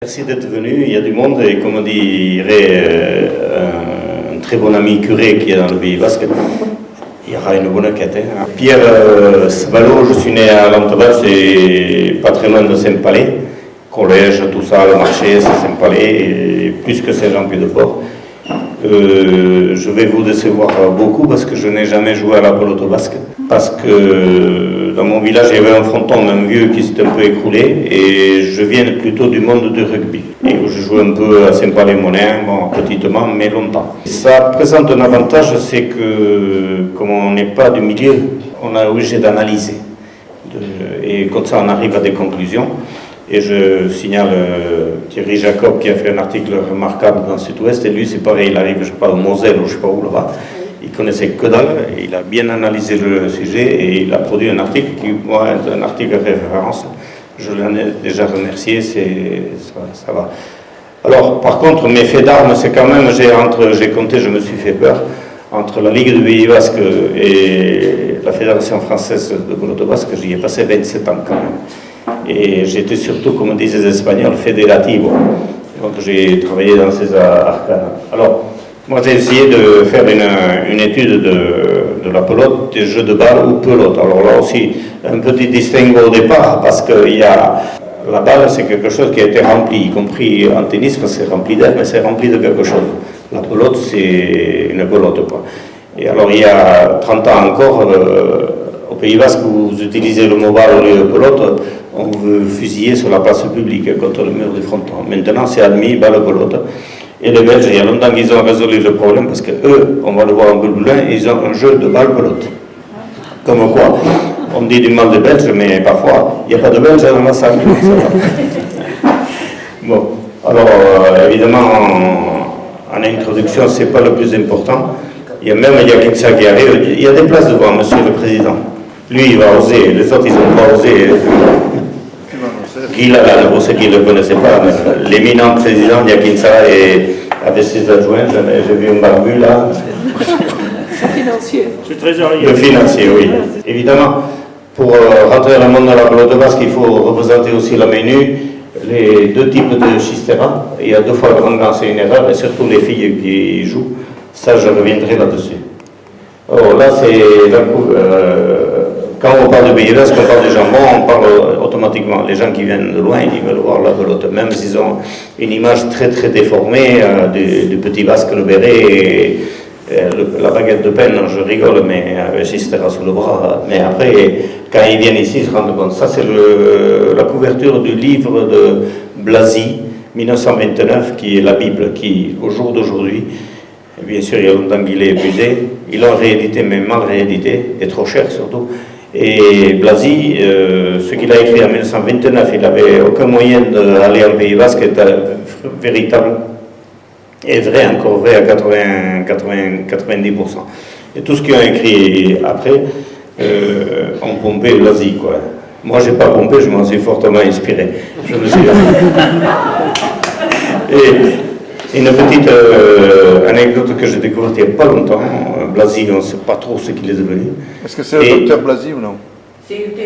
Merci d'être venu. Il y a du monde et comme dirait un très bon ami curé qui est dans le Pays Basque, il y aura une bonne quête. Pierre Sabalo, je suis né à Lanteval, c'est pas très loin de Saint-Palais. Collège, tout ça, le marché, c'est Saint-Palais, plus que Saint-Jean-Pied-de-Port. Je vais vous décevoir beaucoup parce que je n'ai jamais joué à la pelote basque. Parce que dans mon village, il y avait un fronton, un vieux qui s'est un peu écroulé et je viens plutôt du monde du rugby. Et je joue un peu à Saint-Palais-Monin, bon, petitement, mais longtemps. Ça présente un avantage, c'est que comme on n'est pas du milieu, on est obligé d'analyser. Et comme ça, on arrive à des conclusions. Et je signale Thierry Jacob qui a fait un article remarquable dans Sud-Ouest, et lui c'est pareil, il arrive, je ne sais pas, au Moselle ou je ne sais pas où là-bas, il connaissait que dalle, il a bien analysé le sujet et il a produit un article qui, moi, est un article de référence. Je l'en ai déjà remercié, ça va. Alors, par contre, mes faits d'armes, c'est quand même, j'ai compté, je me suis fait peur, entre la Ligue du Pays Basque et la Fédération Française de pelote basque, j'y ai passé 27 ans quand même. Et j'étais surtout, comme disaient les Espagnols, fédérativo. Donc j'ai travaillé dans ces arcanes. Alors, moi j'ai essayé de faire une étude de la pelote, des jeux de balle ou pelote. Alors là aussi, un petit distinguo au départ, parce que la balle c'est quelque chose qui a été rempli, y compris en tennis, parce que c'est rempli d'air, mais c'est rempli de quelque chose. La pelote c'est une pelote, quoi. Et alors il y a 30 ans encore, au Pays Basque, vous utilisez le mot balle au lieu de pelote, on veut fusiller sur la place publique contre le mur du fronton. Maintenant, c'est admis, balle-pelote. Et les Belges, il y a longtemps qu'ils ont résolu le problème, parce qu'eux, on va le voir un peu plus loin, ils ont un jeu de balle-pelote. Comme quoi, on dit du mal des Belges, mais parfois, il n'y a pas de Belges dans la salle. Bon, alors, évidemment, en introduction, ce n'est pas le plus important. Il y a quelqu'un qui arrive, il y a des places devant, monsieur le président. Lui, il va oser, les autres, ils n'ont pas osé. Guy, là, pour ceux qui ne le connaissaient pas, l'éminent président Yakinsa et avec ses adjoints, j'ai vu un barbu là. Le financier. C'est trésorier. Le financier, oui. Évidemment, pour rentrer dans le monde de la pelote basque, il faut représenter aussi la main nue, les deux types de schistera. Il y a 2 fois le grand, c'est une erreur, et surtout les filles qui jouent. Ça, je reviendrai là-dessus. Alors là, c'est quand on parle de Pays Basque, on parle de jambon, on parle automatiquement. Les gens qui viennent de loin, ils veulent voir la pelote, même s'ils ont une image très très déformée du petit Basque, le béret et la baguette de pain. Je rigole, mais Gistera sous le bras. Mais après, quand ils viennent ici, ils se rendent compte. Ça, c'est la couverture du livre de Blasi, 1929, qui est la Bible, qui, au jour d'aujourd'hui, bien sûr, il y a longtemps qu'il est épuisé. Ils l'ont réédité, mais mal réédité, et trop cher surtout. Et Blasi, ce qu'il a écrit en 1929, il n'avait aucun moyen d'aller en Pays Basque, est véritable et vrai, encore vrai à 90%. Et tout ce qu'ils ont écrit après, ont pompé Blasi, quoi. Moi, je n'ai pas pompé, je m'en suis fortement inspiré. Je me suis... Et une petite anecdote que j'ai découverte il n'y a pas longtemps. Blasi, on ne sait pas trop ce qu'il est devenu. Est-ce que c'est le docteur Blasi ou non?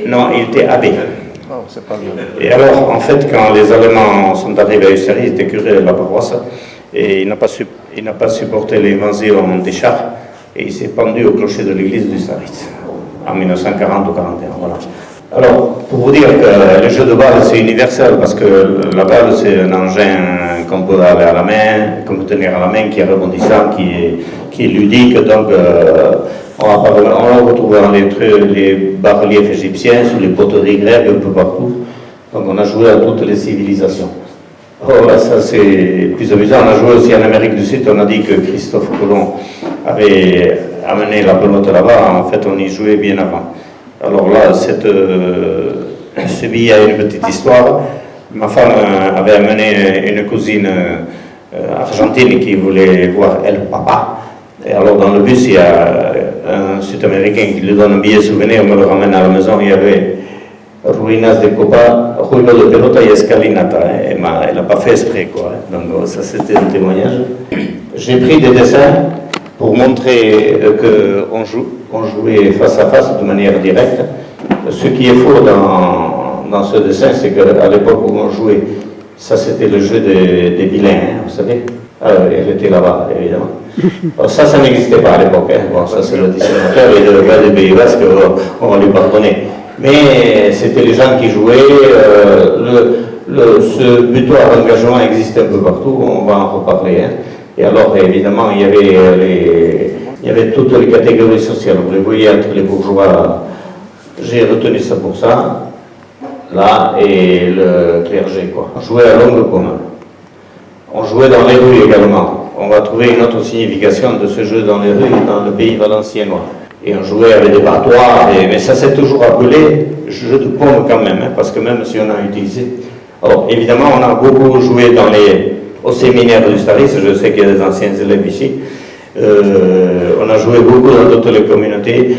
Non, il était abbé. Non, c'est pas bien. Et alors, en fait, quand les Allemands sont arrivés à Ussari, il était curé de la paroisse, et il n'a pas supporté l'évasion des chars, et il s'est pendu au clocher de l'église d'Ussari, en 1940 ou 41, voilà. Alors, pour vous dire que le jeu de balle, c'est universel, parce que la balle, c'est un engin qu'on peut avoir à la main, qu'on peut tenir à la main, qui est rebondissant, qui est ludique, donc on la retrouve dans les bas-reliefs égyptiens, sur les poteries grecques, un peu partout. Donc on a joué à toutes les civilisations. Oh, là, ça c'est plus amusant. On a joué aussi en Amérique du Sud, on a dit que Christophe Colomb avait amené la pelote là-bas, en fait on y jouait bien avant. Alors là, ce billet a une petite histoire. Ma femme avait amené une cousine argentine qui voulait voir elle, papa. Et alors dans le bus, il y a un Sud-Américain qui lui donne un billet souvenir, me le ramène à la maison, il y avait ruinas de copa, juego de pelota y escalinata. Elle n'a pas fait exprès, quoi. Donc ça, c'était un témoignage. J'ai pris des dessins pour montrer qu'on jouait face à face de manière directe. Ce qui est faux dans ce dessin, c'est qu'à l'époque où on jouait, Ça, c'était le jeu des vilains, hein, vous savez. Elle était là-bas, évidemment. Alors, ça n'existait pas à l'époque. Hein. Bon, ça, c'est le dessinateur et le gars des Pays Basques, on va lui pardonner. Mais c'était les gens qui jouaient. Ce butoir d'engagement existe un peu partout, on va en reparler. Hein. Et alors, évidemment, il y avait toutes les catégories sociales. Vous les voyez entre les bourgeois. J'ai retenu ça pour ça. Là, et le clergé, quoi. On jouait à longue pomme. On jouait dans les rues également. On va trouver une autre signification de ce jeu dans les rues, dans le pays valenciennois. Et on jouait avec des battoirs, mais ça s'est toujours appelé jeu de pomme quand même, hein, parce que même si on a utilisé... Alors, évidemment, on a beaucoup joué au séminaire du Staris, je sais qu'il y a des anciens élèves ici. On a joué beaucoup dans toutes les communautés.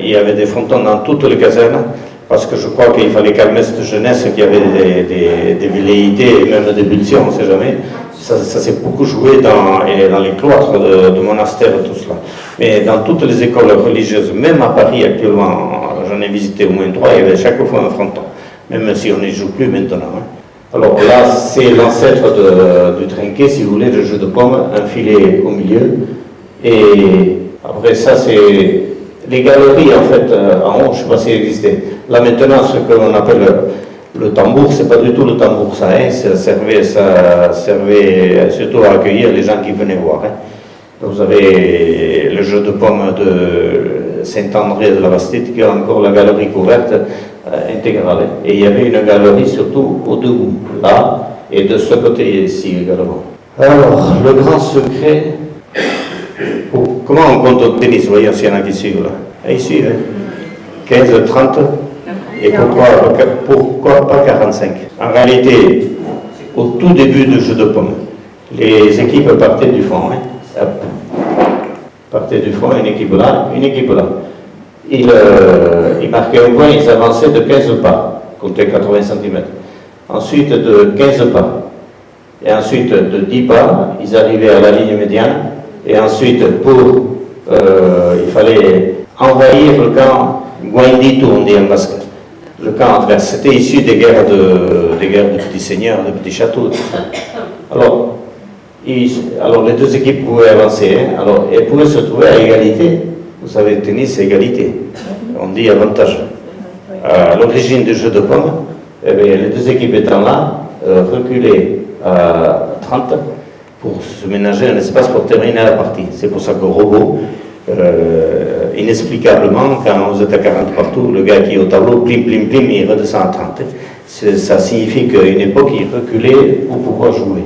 Il y avait des frontons dans toutes les casernes. Parce que je crois qu'il fallait calmer cette jeunesse qui avait des velléités et même des pulsions, on ne sait jamais. Ça s'est beaucoup joué dans les cloîtres de monastères et tout cela. Mais dans toutes les écoles religieuses, même à Paris actuellement, j'en ai visité au moins 3, il y avait chaque fois un fronton. Même si on n'y joue plus maintenant. Hein. Alors là, c'est l'ancêtre du trinquet, si vous voulez, le jeu de pomme, un filet au milieu. Et après ça, c'est... Les galeries, en fait, en haut, je ne sais pas s'il existait. Là, maintenant, ce qu'on appelle le tambour, ce n'est pas du tout le tambour, ça, hein. Ça servait surtout à accueillir les gens qui venaient voir. Hein. Vous avez le jeu de pommes de Saint-André de la Bastide, qui a encore la galerie couverte intégrale. Hein. Et il y avait une galerie surtout au debout, là, et de ce côté ici également. Alors, le grand secret... Comment on compte au tennis? Voyons s'il y en a qui suivent là. Ici, hein? 15, 30. Et pourquoi pas 45? En réalité, au tout début du jeu de pommes, les équipes partaient du fond. Hein? Hop. Partaient du fond, une équipe là, une équipe là. Ils marquaient un point, ils avançaient de 15 pas, comptaient 80 cm. Ensuite de 15 pas. Et ensuite de 10 pas, ils arrivaient à la ligne médiane. Et ensuite, il fallait envahir le camp Guaindito, on dit en basque. Le camp adverse. C'était issu des guerres de petits seigneurs, de petits châteaux. Tout ça. Alors, les deux équipes pouvaient avancer. Hein. Alors, elles pouvaient se trouver à égalité. Vous savez, tennis, c'est égalité. On dit avantage. À l'origine du jeu de pommes, eh bien, les deux équipes étant là, reculaient à 30. Pour se ménager un espace pour terminer la partie. C'est pour ça qu'au robot, inexplicablement, quand vous êtes à 40 partout, le gars qui est au tableau, plim, plim, plim, il redescend à 30. Ça signifie qu'à une époque, il reculait pour pouvoir jouer.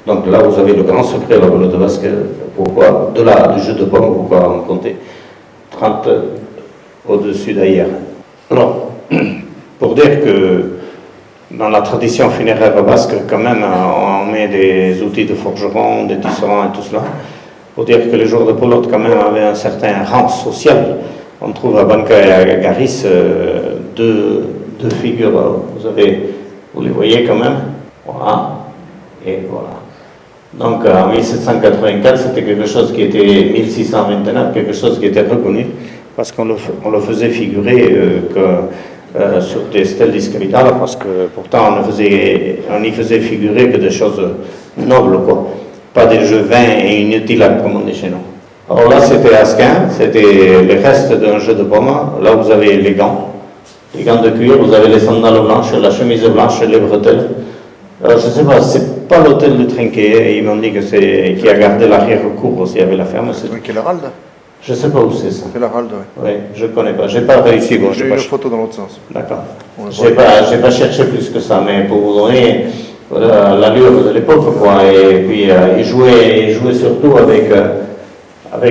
Donc là, vous avez le grand secret, la boule de basket, pourquoi, de là, du jeu de pommes, pourquoi on comptait 30 au-dessus d'ailleurs. Alors, pour dire que dans la tradition funéraire basque, quand même, on met des outils de forgeron, des tisserands et tout cela. Pour dire que les joueurs de pelote, quand même, avaient un certain rang social. On trouve à Banca et à Garis deux figures. Vous les voyez quand même. Voilà. Et voilà. Donc en 1784, c'était quelque chose qui était 1629, quelque chose qui était reconnu, parce qu'on le faisait figurer sur des stèles discrétales, parce que pourtant on y faisait figurer que des choses nobles, quoi. Pas des jeux vains et inutiles comme on dit chez nous. Alors là, c'était Asquin, c'était les restes d'un jeu de pommes. Là, vous avez les gants de cuir, vous avez les sandales blanches, la chemise blanche, les bretelles. Alors, je ne sais pas, c'est pas l'hôtel du Trinquet, ils m'ont dit que c'est qui a gardé l'arrière-cour aussi avec la ferme. C'est l'Aralde? Je ne sais pas où c'est ça. C'est l'Aralde, oui. Oui, je ne connais pas. Je n'ai pas réussi. Bon, j'ai eu une photo dans l'autre sens. D'accord. Je n'ai pas cherché plus que ça, mais pour vous donner l'allure de l'époque, quoi. Et puis, ils jouaient surtout avec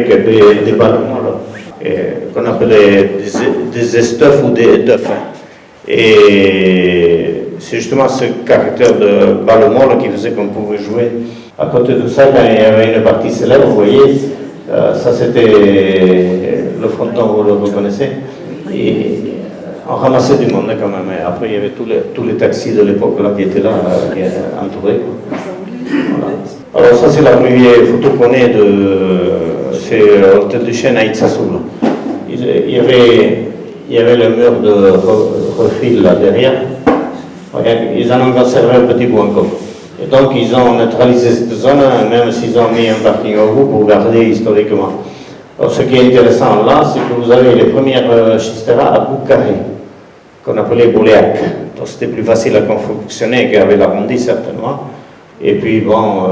des ballons, qu'on appelait des estuffes ou des dœufs. Et c'est justement ce caractère de ballon qui faisait qu'on pouvait jouer. À côté de ça, quand il y avait une partie célèbre, vous voyez, ça c'était le fronton, vous le reconnaissez, et on ramassait du monde quand même. Et après, il y avait tous les taxis de l'époque là qui étaient là, entourés. Voilà. Alors ça, c'est la première photo qu'on ait c'est l'hôtel du Chêne à Itzassoul. Il y avait le mur de refil là derrière, Ils en ont conservé un petit bout encore. Et donc ils ont neutralisé cette zone, même s'ils ont mis un parking au bout pour garder historiquement. Alors, ce qui est intéressant là, c'est que vous avez les premières schistera à bout carré, qu'on appelait bouléac. Donc c'était plus facile à confectionner qu'avec l'arrondi certainement. Et puis bon,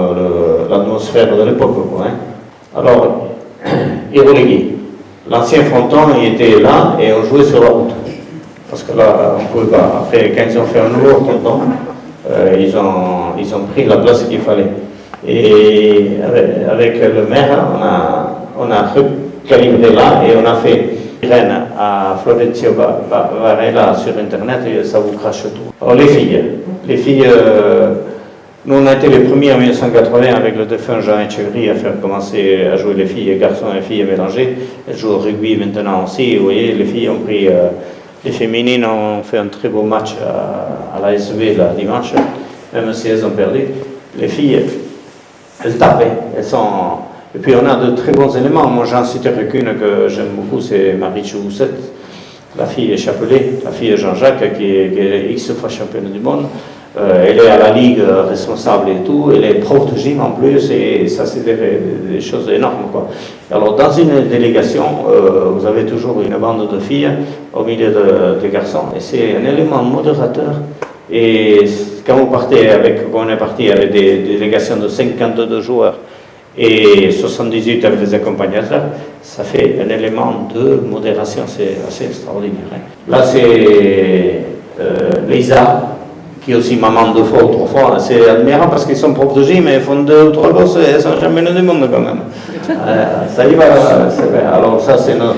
l'atmosphère de l'époque. Hein. Alors, ils reléguaient. L'ancien fronton, il était là et on jouait sur la route. Parce que là, on pouvait pas. Après, quand ils ont fait un nouveau fronton, ils ont pris la place qu'il fallait. Et avec le maire, on a recalibré là et on a fait Rennes à Florencio Varela sur Internet et ça vous crache tout. Alors les filles, nous on a été les premiers en 1980 avec le défunt Jean Etcheverry à faire commencer à jouer les filles et garçons et filles mélangés. Elles jouent au rugby maintenant aussi, vous voyez, les filles ont pris, les féminines ont fait un très beau match à la SB là, dimanche, même si elles ont perdu. Les filles, elles tapaient, elles sont... Et puis on a de très bons éléments. Moi j'en citerai qu'une que j'aime beaucoup, c'est Marie Choussette, la fille Chapelet, la fille Jean-Jacques, qui est X fois championne du monde. Elle est à la ligue responsable et tout, elle est prof de gym en plus, et ça c'est des choses énormes, quoi. Alors dans une délégation, vous avez toujours une bande de filles au milieu de garçons, et c'est un élément modérateur. Et quand on est parti avec des délégations de 52 joueurs, et 78 avec des accompagnateurs, ça fait un élément de modération, c'est assez extraordinaire. Hein. Là, c'est Lisa, qui est aussi maman 2 fois ou 3 fois. C'est admirable parce qu'ils sont profs de gym, mais ils font 2 ou 3 gosses et ils sont championnes du monde quand même. Ça y va, c'est vrai. Alors ça, c'est nos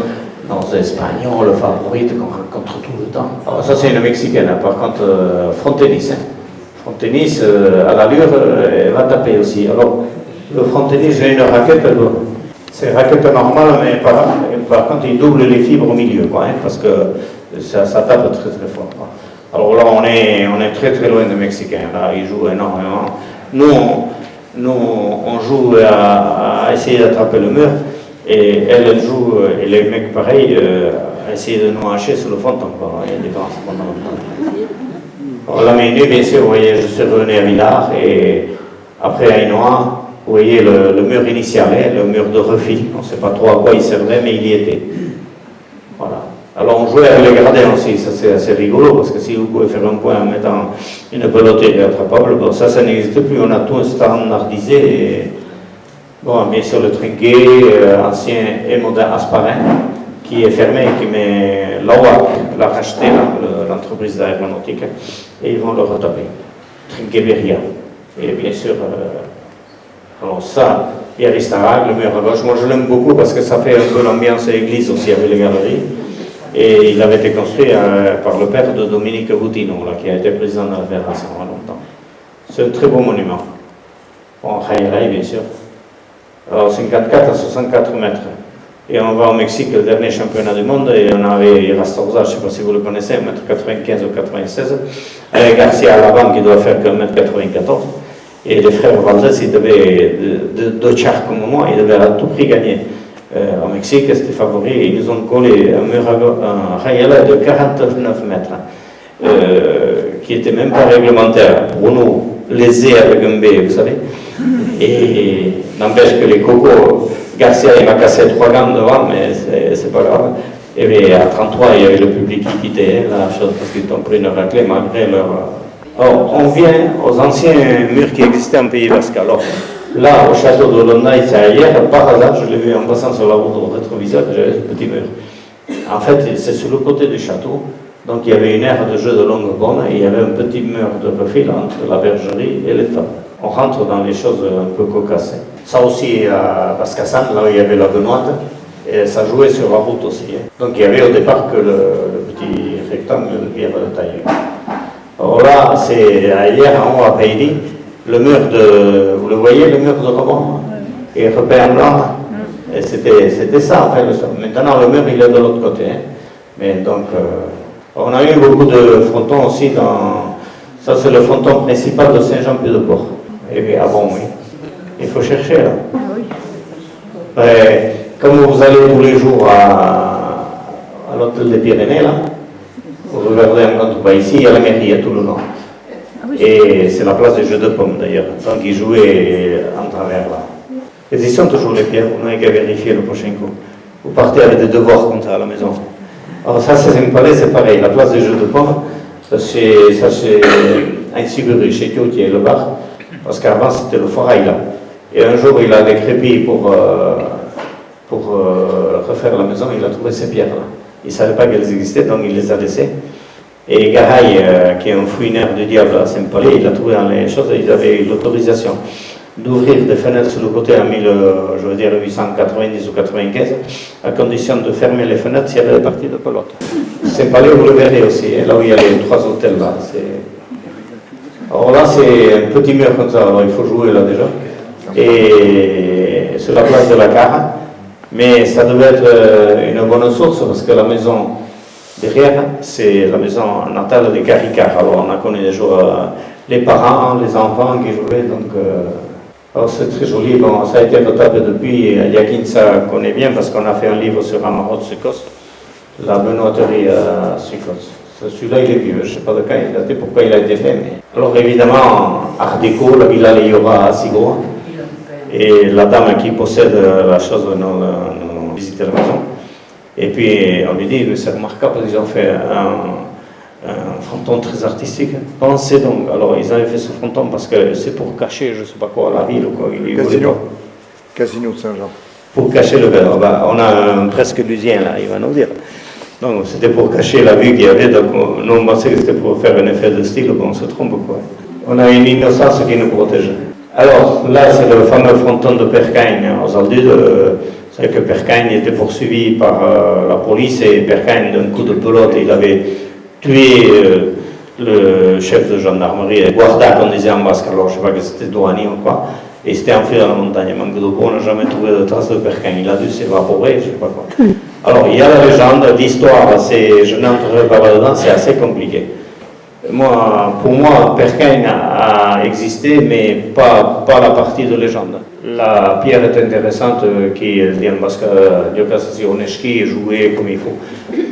Espagnols favorites qu'on rencontre tout le temps. Alors ça, c'est une Mexicaine, par contre, Frontenis. Hein. Frontenis, à l'allure, elle va taper aussi. Alors, le frontenis, j'ai une raquette, c'est une raquette normale, mais par contre, il double les fibres au milieu, quoi, hein, parce que ça tape très très fort. Quoi. Alors là, on est très très loin des Mexicains, là, ils jouent énormément. Nous, on joue à essayer d'attraper le mur, et elle joue, et les mecs pareil, à essayer de nous hacher sur le fronton, quoi. Il y a une différence fondamentale. Alors la minute, bien sûr, vous voyez, je suis revenu à Villars, et après à Ainoa, vous voyez le mur initial, hein, le mur de refil, on ne sait pas trop à quoi il servait, mais il y était. Voilà. Alors on jouait avec les gradins aussi, ça c'est assez rigolo, parce que si vous pouvez faire un point en mettant une pelote irrattrapable, bon, ça n'existe plus, on a tout standardisé. Et, bon, bien sûr le trinquet, ancien et moderne Asparin, qui est fermé, qui met l'OAC, l'a racheté, l'entreprise d'aéronautique, et ils vont le retaper. Trinquet Beria. Et bien sûr... alors ça, Pierre Istarac, le mur à gauche, moi je l'aime beaucoup parce que ça fait un peu l'ambiance église aussi avec les galeries. Et il avait été construit par le père de Dominique Boutino, là, qui a été président de la fédération pendant longtemps. C'est un très beau monument. Bon, Raïraï, bien sûr. Alors 54 à 64 mètres. Et on va au Mexique, le dernier championnat du monde, et on avait Irastorza, je ne sais pas si vous le connaissez, 1m95 ou 96, avec Garcia à l'avant qui doit faire que 1m94. Et les frères Valdez, ils devaient, deux chars comme moi, ils devaient à tout prix gagner. Au Mexique, c'était favori, ils nous ont collé un Rayala de 49 mètres, qui n'était même pas réglementaire. Bruno lésé avec un B, vous savez. Et n'empêche que les cocos, Garcia, il m'a cassé 3 gants devant, mais c'est pas grave. Et bien, à 33, il y avait le public qui quittait la chose parce qu'ils ont pris une raclée malgré leur... Alors, on vient aux anciens murs qui existaient en Pays Basque. Alors, là, au château de Londaï, c'est hier, par hasard, je l'ai vu en passant sur la route au rétroviseur, j'avais ce petit mur. En fait, c'est sur le côté du château, donc il y avait une aire de jeu de longue borne et il y avait un petit mur de refil entre la bergerie et l'étable. On rentre dans les choses un peu cocasses. Ça aussi à Bascassan, là où il y avait la Benoîte, et ça jouait sur la route aussi. Donc il y avait au départ que le petit rectangle de pierre de taille. Alors là, c'est hier en haut à Paydi, le mur de, vous le voyez, le mur de rebond, et repère blanc, et c'était ça en fait. Maintenant le mur il est de l'autre côté, hein. Mais donc, on a eu beaucoup de frontons aussi dans, ça c'est le fronton principal de Saint-Jean-Pied-de-Port. Et bien, ah bon, oui, il faut chercher là. Mais, comme vous allez tous les jours à l'hôtel des Pyrénées là, vous regardez un contre ici, il y a la mairie, il y a tout le long. Et c'est la place des jeux de pommes d'ailleurs. Donc ils jouaient en travers là. Et ils sont toujours les pierres, vous n'avez qu'à vérifier le prochain coup. Vous partez avec des devoirs comme ça à la maison. Alors ça c'est un palais, c'est pareil. La place des jeux de pommes, ça c'est un Siguri chez Kyo qui est le bar. Parce qu'avant c'était le forail là. Et un jour il a décrépit pour refaire la maison, il a trouvé ces pierres là. Il ne savait pas qu'elles existaient, donc il les a laissées. Et Garay, qui est un fouineur du diable à Saint-Palais, il a trouvé dans les choses, ils avaient eu l'autorisation d'ouvrir des fenêtres sur le côté en 1890 ou 95, à condition de fermer les fenêtres s'il y avait des parties de pelote. Saint-Palais, vous le verrez aussi, là où il y a les 3 hôtels là. Alors là, c'est un petit mur comme ça, alors il faut jouer là déjà. Et sur la place de la Cara, mais ça devait être une bonne source parce que la maison derrière, c'est la maison natale de Caricart. Alors on a connu déjà les parents, les enfants qui jouaient, donc alors c'est très joli. Bon, ça a été retapé depuis, Yakin ça connaît bien parce qu'on a fait un livre sur Amarot Sukos, la benoîterie à Sukos. Celui-là il est vieux, je ne sais pas de quand il a été, pourquoi il a été fait. Mais... Alors évidemment, Art déco, la Villa Leora à Sigo, et la dame qui possède la chose nous visiter la maison. Et puis on lui dit, c'est remarquable, ils ont fait un fronton très artistique. Pensez donc, alors ils avaient fait ce fronton parce que c'est pour cacher, je ne sais pas quoi, la ville ou quoi. Casino Saint-Jean. Pour cacher le verre. On a presque lusien là, il va nous dire. Donc c'était pour cacher la vue qu'il y avait, donc nous on pensait que c'était pour faire un effet de style, bon, on se trompe quoi. On a une innocence qui nous protège. Alors là c'est le fameux fronton de Percagne aux Aldudes. Vous savez que Percagne était poursuivi par la police et Percagne d'un coup de pelote, il avait tué le chef de gendarmerie, Guarda qu'on disait en basque, alors je ne sais pas que c'était douanier ou quoi, et il s'était enfui dans la montagne. Manque de peau, on n'a jamais trouvé de traces de Percagne, il a dû s'évaporer, je ne sais pas quoi. Alors il y a la légende d'histoire, je n'entrerai pas là-dedans, c'est assez compliqué. Pour moi, Percagne a existé, mais pas la partie de légende. La pierre est intéressante, qui est en basque, est jouée comme il faut.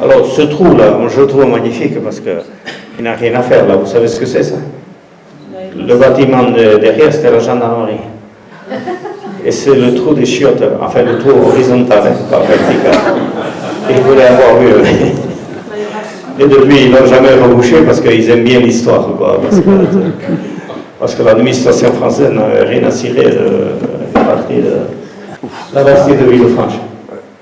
Alors ce trou-là, je le trouve magnifique parce qu'il n'a rien à faire là. Vous savez ce que c'est ça? Le bâtiment derrière, c'était la gendarmerie. Et c'est le trou des chiottes, enfin le trou horizontal, pas vertical. Et il voulait avoir vu. Et depuis, ils ne l'ont jamais rebouché parce qu'ils aiment bien l'histoire, quoi. Parce que l'administration française n'a rien à cirer de la partie de Villefranche.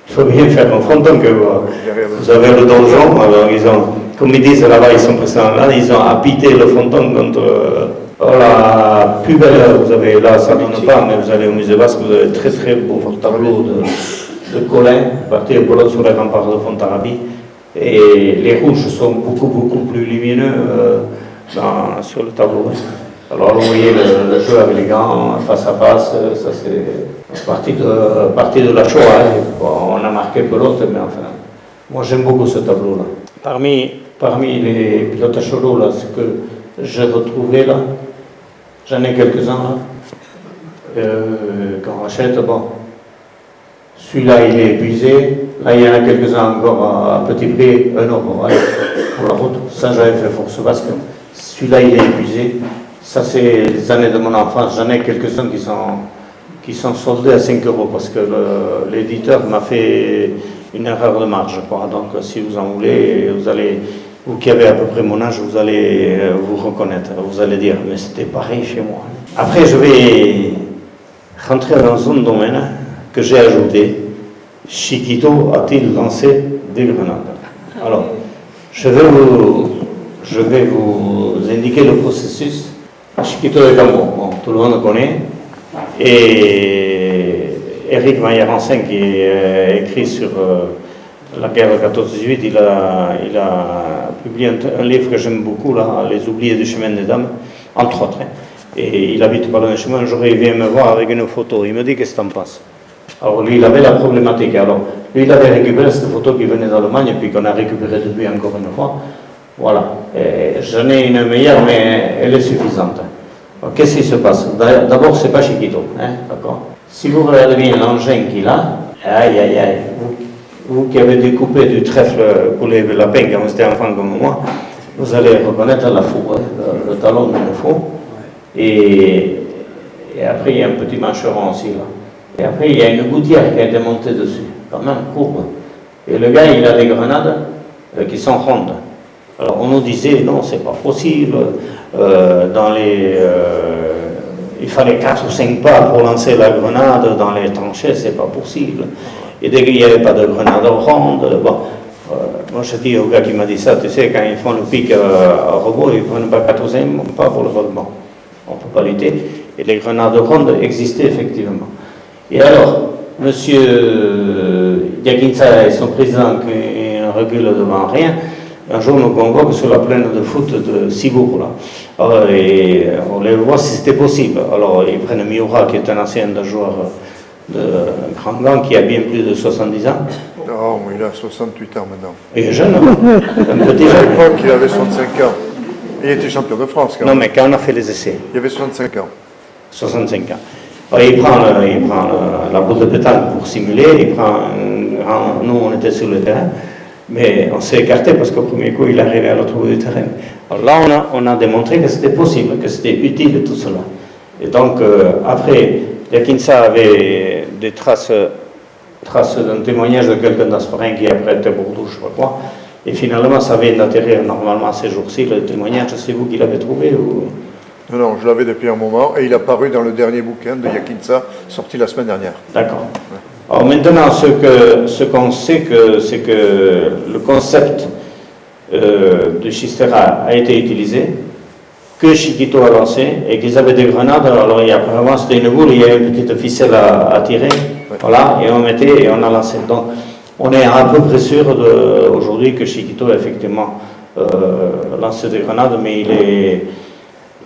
Il faut bien faire un fronton que vous avez le donjon, alors ils ont, comme ils disent là-bas, ils sont présents là, ils ont habité le fronton contre la plus belle, vous avez là, ça ne donne pas, mais vous allez au musée basque, vous avez un très très beau tableau de Colin, parti de Bologne sur les remparts de Fontarabie. Et les rouges sont beaucoup plus lumineux sur le tableau. Alors vous voyez le jeu avec les gants face à face, ça c'est partie de la Shoah. On a marqué pelote, mais enfin, moi j'aime beaucoup ce tableau-là. Parmi les pilotes à cholo, là, ce que j'ai retrouvé là, j'en ai quelques-uns là, qu'on rachète, bon. Celui-là, il est épuisé. Là, il y en a quelques-uns encore à petit prix, 1 euro. Allez, pour la route, ça j'avais fait force basque. Celui-là, il est épuisé. Ça, c'est les années de mon enfance. J'en ai quelques-uns qui sont soldés à 5 euros parce que l'éditeur m'a fait une erreur de marge, je crois. Donc, si vous en voulez, vous qui avez à peu près mon âge, vous allez vous reconnaître. Vous allez dire, mais c'était pareil chez moi. Après, je vais rentrer dans un domaine que j'ai ajouté. Chiquito a-t-il lancé des grenades? Alors, je vais vous indiquer le processus. Chiquito de Cambo, bon, tout le monde connaît. Et Éric Maillard-Ancin, qui a écrit sur la guerre de 14-18, il a publié un livre que j'aime beaucoup, là, Les oubliés du chemin des dames, entre autres. Et il habite par le chemin. Un jour, il vient me voir avec une photo. Il me dit, qu'est-ce que t'en passes? Alors lui, il avait la problématique. Alors, lui, il avait récupéré cette photo qui venait d'Allemagne, puis qu'on a récupérée depuis encore une fois. Voilà. J'en ai une meilleure, mais elle est suffisante. Qu'est-ce qui se passe? D'abord, c'est pas Chiquito, hein, d'accord? Si vous regardez bien l'engin qu'il a, aïe, vous qui avez découpé du trèfle pour les lapins quand vous étiez enfant comme moi, Vous allez reconnaître la faux, hein, le talon de la faux. Et après, il y a un petit mancheron aussi là. Et après, il y a une gouttière qui a été montée dessus, quand même courbe. Et le gars, il a des grenades qui sont rondes. Alors on nous disait, non, c'est pas possible. Il fallait 4 ou 5 pas pour lancer la grenade dans les tranchées, c'est pas possible. Et dès qu'il n'y avait pas de grenade ronde, bon, moi je dis au gars qui m'a dit ça, tu sais, quand ils font le pic à robot, ils prennent pas 4 ou 5 pas pour le volement. On ne peut pas lutter. Et les grenades rondes existaient effectivement. Et alors, M. Diakinsa et son président, qui ne reculent devant rien, un jour nous convoquent sur la plaine de foot de Cibourg. Alors, et on les voit si c'était possible. Alors ils prennent Miura, qui est un ancien joueur de Grand Gant, qui a bien plus de 70 ans. Non, mais il a 68 ans maintenant. Il est jeune, un petit À jeune. l'époque, il avait 65 ans. Il était champion de France quand Non, même. mais quand on a fait les essais, Il avait 65 ans. 65 ans. Alors, il prend la boule de pétanque pour simuler, nous on était sur le terrain, mais on s'est écarté parce qu'au premier coup il est arrivé à l'autre bout du terrain. Alors là on a démontré que c'était possible, que c'était utile tout cela. Et donc après, Diakinsa avait des traces d'un témoignage de quelqu'un d'Asperin qui après était Bordeaux, je ne sais pas quoi, et finalement ça vient d'atterrir normalement ces jours-ci, le témoignage, c'est vous qui l'avez trouvé ou... Non, je l'avais depuis un moment et il a paru dans le dernier bouquin de Diakinsa, sorti la semaine dernière. D'accord. Alors maintenant, ce qu'on sait, c'est que le concept de Chistera a été utilisé, que Chiquito a lancé et qu'ils avaient des grenades. Alors apparemment c'était une boule, il y avait une petite ficelle à tirer, voilà, et on mettait et on a lancé. Donc on est à peu près sûr aujourd'hui que Chiquito a effectivement lancé des grenades, mais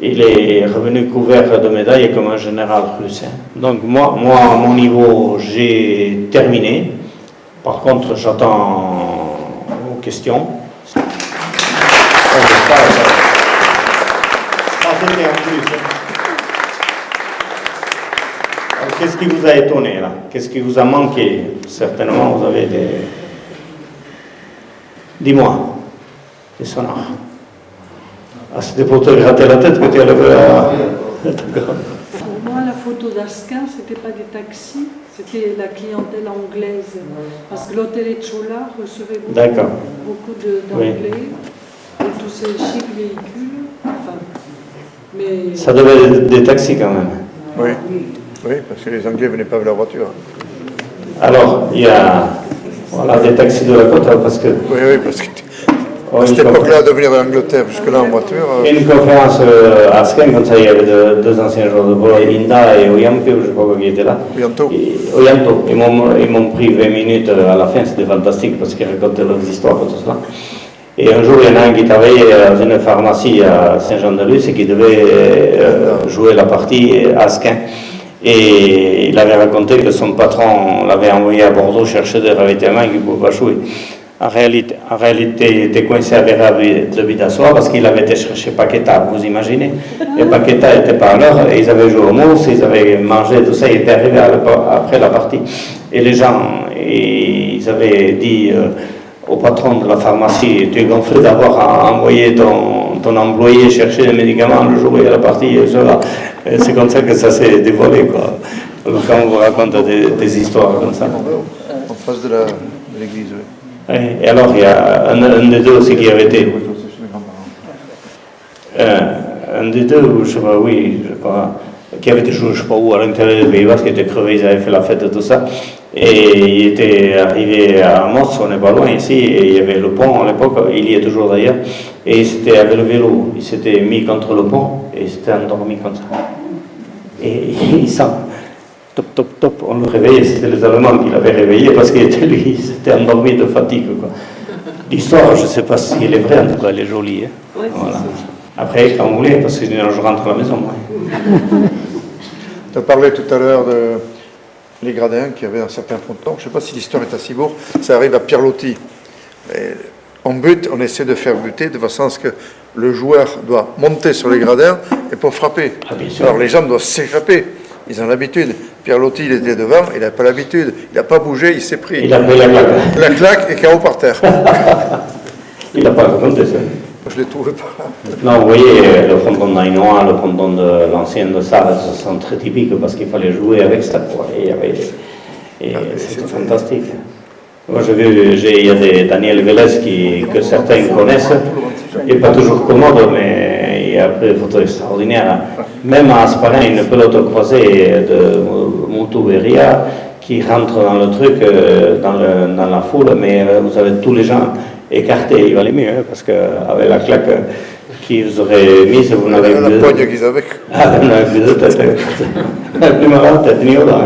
il est revenu couvert de médailles comme un général russe. Donc moi, à mon niveau, j'ai terminé. Par contre, j'attends vos questions. Qu'est-ce qui vous a étonné là? Qu'est-ce qui vous a manqué? Certainement, vous avez des... Dis-moi, des sonars. Ah, c'était pour te gratter la tête que tu as levé à... Pour moi, la photo d'Asquin, ce n'était pas des taxis, c'était la clientèle anglaise. Parce que l'hôtel Etchola recevait beaucoup d'anglais et tous ces chics véhicules. Enfin, mais... Ça devait être des taxis quand même. Oui, oui, parce que les Anglais ne venaient pas avec leur voiture. Alors, il y a des taxis de la côte, parce que... Oui, parce que à cette époque-là, de venir de l'Angleterre jusque-là en voiture... Une conférence à Asquin, comme ça, il y avait deux anciens joueurs de polo, Linda et Oyampo, je ne sais pas qui étaient là. Oyanto. Ils m'ont pris 20 minutes à la fin, c'était fantastique, parce qu'ils racontaient leurs histoires et tout cela. Et un jour, il y en a un qui travaillait dans une pharmacie à Saint-Jean-de-Luz et qui devait jouer la partie à Asquin. Et il avait raconté que son patron l'avait envoyé à Bordeaux chercher des ravitaillements qu'il ne pouvait pas jouer. En réalité, il était coincé à Vera de Bidassoa parce qu'il avait été chercher Paqueta, vous imaginez. Et Paqueta n'était pas à l'heure, et ils avaient joué au mousse, ils avaient mangé, tout ça, il était arrivé après la partie. Et les gens, ils avaient dit au patron de la pharmacie, tu es gonflé d'avoir envoyé ton employé chercher des médicaments le jour où il y a la partie, et cela. C'est comme ça que ça s'est dévoilé, quoi. Quand on vous raconte des histoires comme ça. En face de l'église, oui. Et alors, il y a un des deux aussi qui avait été... un des deux, je sais pas, oui, je crois, qui avait été joué, je sais pas où, à l'intérieur du Pays Basque, qui était crevé, ils avaient fait la fête et tout ça. Et il était arrivé à Amos, on n'est pas loin ici, et il y avait le pont à l'époque, il y est toujours d'ailleurs, et il s'était avec le vélo, il s'était mis contre le pont, et il s'était endormi comme ça. Et il sent... Top, top, top, on le réveillait, c'était les Allemands qui l'avaient réveillé parce qu'il était lui, il s'était endormi de fatigue, quoi. L'histoire, je ne sais pas si elle est vraie, en tout cas elle est jolie. Hein. Ouais, voilà. Après, quand vous voulez, parce que sinon je rentre à la maison, moi. Tu as parlé tout à l'heure de les gradins qui avaient un certain fronton. Je ne sais pas si l'histoire est à Cibourg, ça arrive à Pierre-Loti. En but, on essaie de faire buter de façon à ce que le joueur doit monter sur les gradins et pour frapper. Ah, bien sûr. Alors les gens doivent s'échapper. Ils ont l'habitude. Pierre-Loti, il était devant, il n'a pas l'habitude. Il n'a pas bougé, il s'est pris. Il a pris la claque. La claque et KO par terre. Il n'a pas raconté ça. Je ne les trouve pas. Non, vous voyez, le fronton d'Ainoa, le fronton de l'ancienne de Sarre, ce sont très typiques parce qu'il fallait jouer avec ça. Quoi. C'était fantastique. Moi, j'ai vu, il y a des Daniel Vélez que certains connaissent. Il n'est pas toujours commode, mais il y a des photos extraordinaires. Même à Asparin, une pelote croisée de Montouveria qui rentre dans le truc, dans la foule, mais vous avez tous les gens écartés. Il valait mieux, hein, parce qu'avec la claque qu'ils auraient mise, vous n'avez la poigne qu'ils avaient. Ah, vous n'avez plus de tête. La plus marrante tête ni au-delà.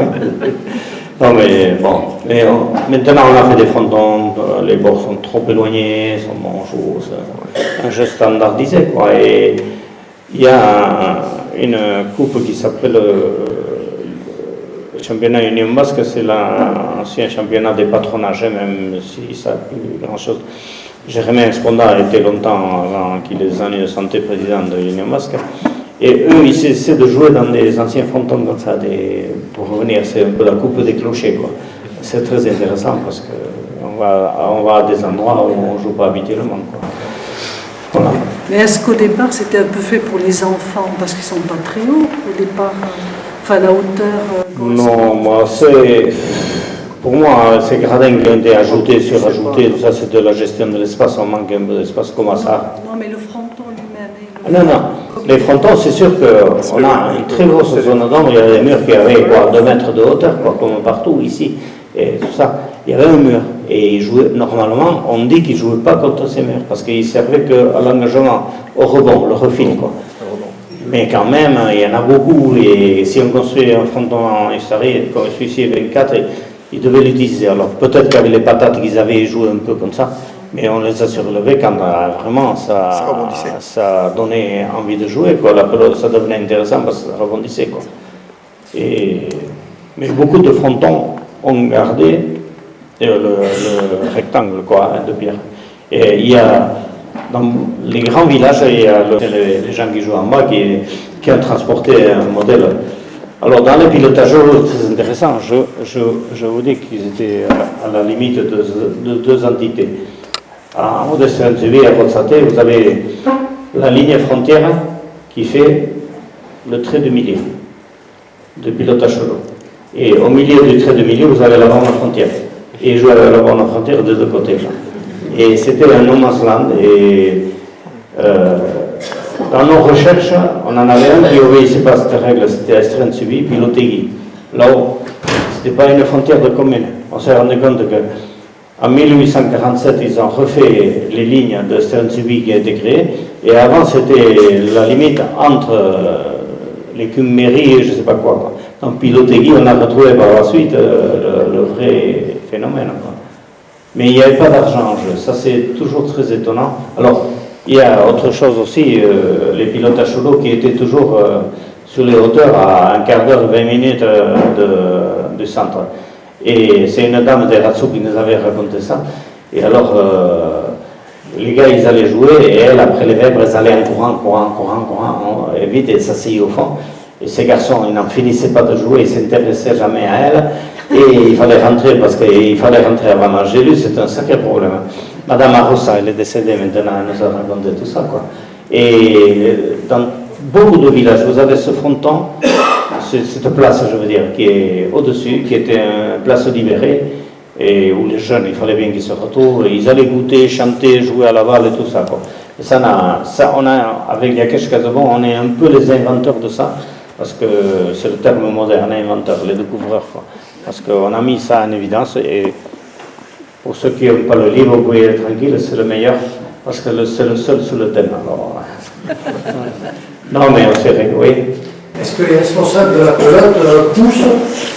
Non, mais bon. Mais maintenant, on a fait des frontons, les bords sont trop éloignés, sont manchots, un jeu standardisé, quoi. Et il y a une coupe qui s'appelle le championnat Union Basque, c'est l'ancien championnat des patronages, même si ça n'a plus grand-chose. Jérémy Esponda a été longtemps, avant qu'il ait des années de santé, président de l'Union Basque. Et eux, ils essaient de jouer dans des anciens frontons comme ça, pour revenir, c'est un peu la coupe des clochers, quoi. C'est très intéressant parce qu'on va à des endroits où on ne joue pas habituellement, quoi. Voilà. Mais est-ce qu'au départ, c'était un peu fait pour les enfants, parce qu'ils ne sont pas très hauts au départ, enfin la hauteur non, moi, pour moi, ces gradins qui ont été ajoutés, surajoutés, tout ça, c'est de la gestion de l'espace, on manque un peu d'espace comme ça. Non, mais le fronton lui-même... Non. Les frontons, c'est sûr qu'on a une très grosse zone d'ombre. Il y a des murs qui avaient 2 mètres de hauteur, quoi, comme partout ici. Et tout ça, il y avait un mur. Et ils jouaient, normalement, on dit qu'ils ne jouaient pas contre ces murs, parce qu'ils servaient qu'à l'engagement, au rebond, le refil, quoi. Mais quand même, il y en a beaucoup. Et si on construit un fronton en historique, comme celui-ci, 24, ils devaient l'utiliser. Alors peut-être qu'avec les patates qu'ils avaient, ils jouaient un peu comme ça. Mais on les a surlevés quand vraiment ça donnait envie de jouer, quoi. La pelote, ça devenait intéressant parce que ça rebondissait, quoi. Mais beaucoup de frontons ont gardé le rectangle, quoi, de pierre. Et il y a, dans les grands villages, il y a les gens qui jouent en bas qui ont transporté un modèle. Alors dans les pilotages, c'est intéressant. Je vous dis qu'ils étaient à la limite de 2 entités. En haut de Saint-Zubi, à Rotsate, vous avez la ligne frontière qui fait le trait de milieu de pilotage solo. Et au milieu du trait de milieu, vous avez la borne frontière. Et ils jouent avec la borne frontière de 2 côtés. Là. Et c'était un no man's land. Et dans nos recherches, on en avait un qui obéissait pas à cette règle, c'était Saint-Zubi, puis Lotegui. Là-haut, ce n'était pas une frontière de commune. On s'est rendu compte que en 1847, ils ont refait les lignes de Saint-Zubi qui a été créée, et avant c'était la limite entre l'écume mairie et je ne sais pas quoi. Donc Pilotegui, on a retrouvé par la suite le vrai phénomène, quoi. Mais il n'y avait pas d'argent en jeu, ça c'est toujours très étonnant. Alors, il y a autre chose aussi, les pilotages solo qui étaient toujours sur les hauteurs à un quart d'heure, 20 minutes du centre. Et c'est une dame de Ratsu qui nous avait raconté ça. Et alors, les gars, ils allaient jouer, et elle, après les vêpres, elles allaient en courant, et vite, et s'asseyaient au fond. Et ces garçons, ils n'en finissaient pas de jouer, ils ne s'intéressaient jamais à elle. Et il fallait rentrer, parce qu'il fallait rentrer avant l'Angélus, c'est un sacré problème. Madame Arrossa, elle est décédée maintenant, elle nous a raconté tout ça, quoi. Et dans beaucoup de villages, vous avez ce fronton, cette place, je veux dire, qui est au-dessus, qui était une place libérée, et où les jeunes, il fallait bien qu'ils se retrouvent, et ils allaient goûter, chanter, jouer à la balle et tout ça, quoi. Et ça, on a, avec Yakesh Casabon, on est un peu les inventeurs de ça, parce que c'est le terme moderne, inventeur, les découvreurs, quoi. Parce qu'on a mis ça en évidence, et pour ceux qui n'ont pas le livre, vous pouvez être tranquille, c'est le meilleur, parce que c'est le seul sur le thème. Alors, non, mais on s'est réglé. Est-ce que les responsables de la pelote poussent